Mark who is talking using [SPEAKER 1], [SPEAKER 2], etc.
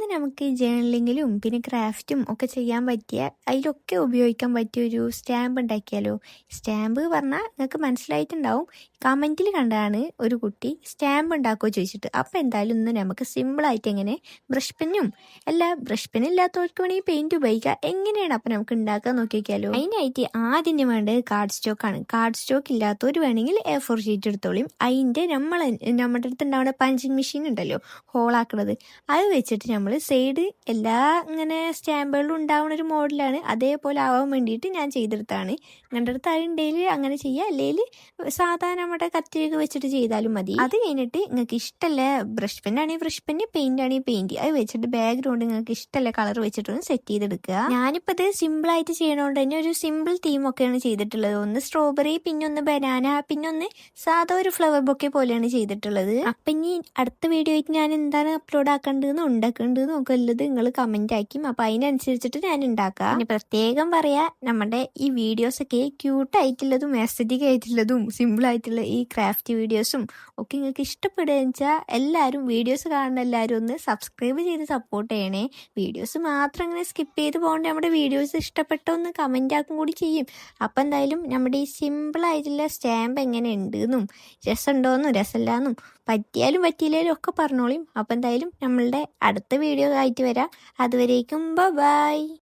[SPEAKER 1] ഇന്ന് നമുക്ക് ജേർണലിങ്ങിലും പിന്നെ ക്രാഫ്റ്റും ഒക്കെ ചെയ്യാൻ പറ്റിയ അതിലൊക്കെ ഉപയോഗിക്കാൻ പറ്റിയ ഒരു സ്റ്റാമ്പ് ഉണ്ടാക്കിയാലോ. സ്റ്റാമ്പ് പറഞ്ഞാൽ നിങ്ങൾക്ക് മനസ്സിലായിട്ടുണ്ടാവും. കമൻറ്റിൽ കണ്ടതാണ് ഒരു കുട്ടി സ്റ്റാമ്പ് ഉണ്ടാക്കുമോ ചോദിച്ചിട്ട്. അപ്പോൾ എന്തായാലും ഇന്ന് നമുക്ക് സിമ്പിളായിട്ട് എങ്ങനെ ബ്രഷ് പെന്നും ബ്രഷ് പെൻ ഇല്ലാത്തവർക്ക് വേണമെങ്കിൽ പെയിൻറ്റ് ഉപയോഗിക്കാം. എങ്ങനെയാണ് അപ്പോൾ നമുക്ക് ഉണ്ടാക്കാൻ നോക്കിയാലോ. അതിനായിട്ട് ആദ്യം വേണ്ടത് കാർഡ് സ്റ്റോക്കാണ്. കാർഡ് സ്റ്റോക്ക് ഇല്ലാത്തവർ വേണമെങ്കിൽ A4 ഷീറ്റ് എടുത്തോളും. അതിൻ്റെ നമ്മുടെ അടുത്ത് ഉണ്ടാവുന്ന പഞ്ചിങ് മെഷീൻ ഉണ്ടല്ലോ, ഹോളാക്കുന്നത്, അത് വെച്ചിട്ട് നമ്മൾ സൈഡ് എല്ലാ ഇങ്ങനെ സ്റ്റാമ്പുകളിലും ഉണ്ടാവുന്ന ഒരു മോഡലാണ്. അതേപോലെ ആവാൻ വേണ്ടിയിട്ട് ഞാൻ ചെയ്തെടുത്താണ്. നിങ്ങളുടെ അടുത്ത് അതുണ്ടെങ്കിൽ അങ്ങനെ ചെയ്യുക, അല്ലെങ്കിൽ സാധാരണ നമ്മുടെ കത്തിയൊക്കെ വെച്ചിട്ട് ചെയ്താലും മതി. അത് കഴിഞ്ഞിട്ട് നിങ്ങൾക്ക് ഇഷ്ടമല്ല ബ്രഷ് പെന്നാണെങ്കിൽ ബ്രഷ് പെന്ന്, പെയിന്റ് ആണെങ്കിൽ പെയിന്റ്, അത് വെച്ചിട്ട് ബാക്ക്ഗ്രൗണ്ട് നിങ്ങൾക്ക് ഇഷ്ടമല്ല കളർ വെച്ചിട്ടൊന്ന് സെറ്റ് ചെയ്തെടുക്കുക. ഞാനിപ്പോൾ ഇത് സിമ്പിളായിട്ട് ചെയ്യണോണ്ട് തന്നെ ഒരു സിമ്പിൾ തീമൊക്കെയാണ് ചെയ്തിട്ടുള്ളത്. ഒന്ന് സ്ട്രോബെറി, പിന്നെ ഒന്ന് ബനാന, പിന്നെ ഒന്ന് സാധാ ഒരു ഫ്ലവർ ബൊക്കെ പോലെയാണ് ചെയ്തിട്ടുള്ളത്. അപ്പം ഇനി അടുത്ത വീഡിയോ ആയിട്ട് ഞാൻ എന്താണ് അപ്ലോഡ് ആക്കേണ്ടതെന്ന് ഉണ്ടാക്കേണ്ടതെന്ന് ഒക്കെ ഉള്ളത് നിങ്ങൾ കമന്റ് ആക്കും. അപ്പം അതിനനുസരിച്ചിട്ട് ഞാൻ ഉണ്ടാക്കാം. പിന്നെ പ്രത്യേകം പറയാ, നമ്മുടെ ഈ വീഡിയോസൊക്കെ ക്യൂട്ടായിട്ടുള്ളതും എസ്തറ്റിക് ആയിട്ടുള്ളതും സിമ്പിൾ ആയിട്ടുള്ള ഈ ക്രാഫ്റ്റ് വീഡിയോസും ഒക്കെ നിങ്ങൾക്ക് ഇഷ്ടപ്പെടുകയെന്ന് വെച്ചാൽ എല്ലാവരും വീഡിയോസ് കാണുന്ന എല്ലാവരും ഒന്ന് സബ്സ്ക്രൈബ് ചെയ്ത് സപ്പോർട്ട് ചെയ്യണേ. വീഡിയോസ് മാത്രം ഇങ്ങനെ സ്കിപ്പ് ചെയ്ത് പോകേണ്ട, നമ്മുടെ വീഡിയോസ് ഇഷ്ടപ്പെട്ട ഒന്ന് കമന്റ് ആക്കും കൂടി ചെയ്യും. അപ്പം എന്തായാലും നമ്മുടെ ഈ സിമ്പിൾ ആയിട്ടുള്ള സ്റ്റാമ്പ് എങ്ങനെ ഉണ്ടെന്നും രസമുണ്ടോയെന്നും രസമില്ലാന്നും പറ്റിയാലും പറ്റിയില്ലേലും ഒക്കെ പറഞ്ഞോളിയും. അപ്പം എന്തായാലും നമ്മളുടെ അടുത്ത വീഡിയോ ആയിട്ട് വരാം. അതുവരേക്കും ബൈ.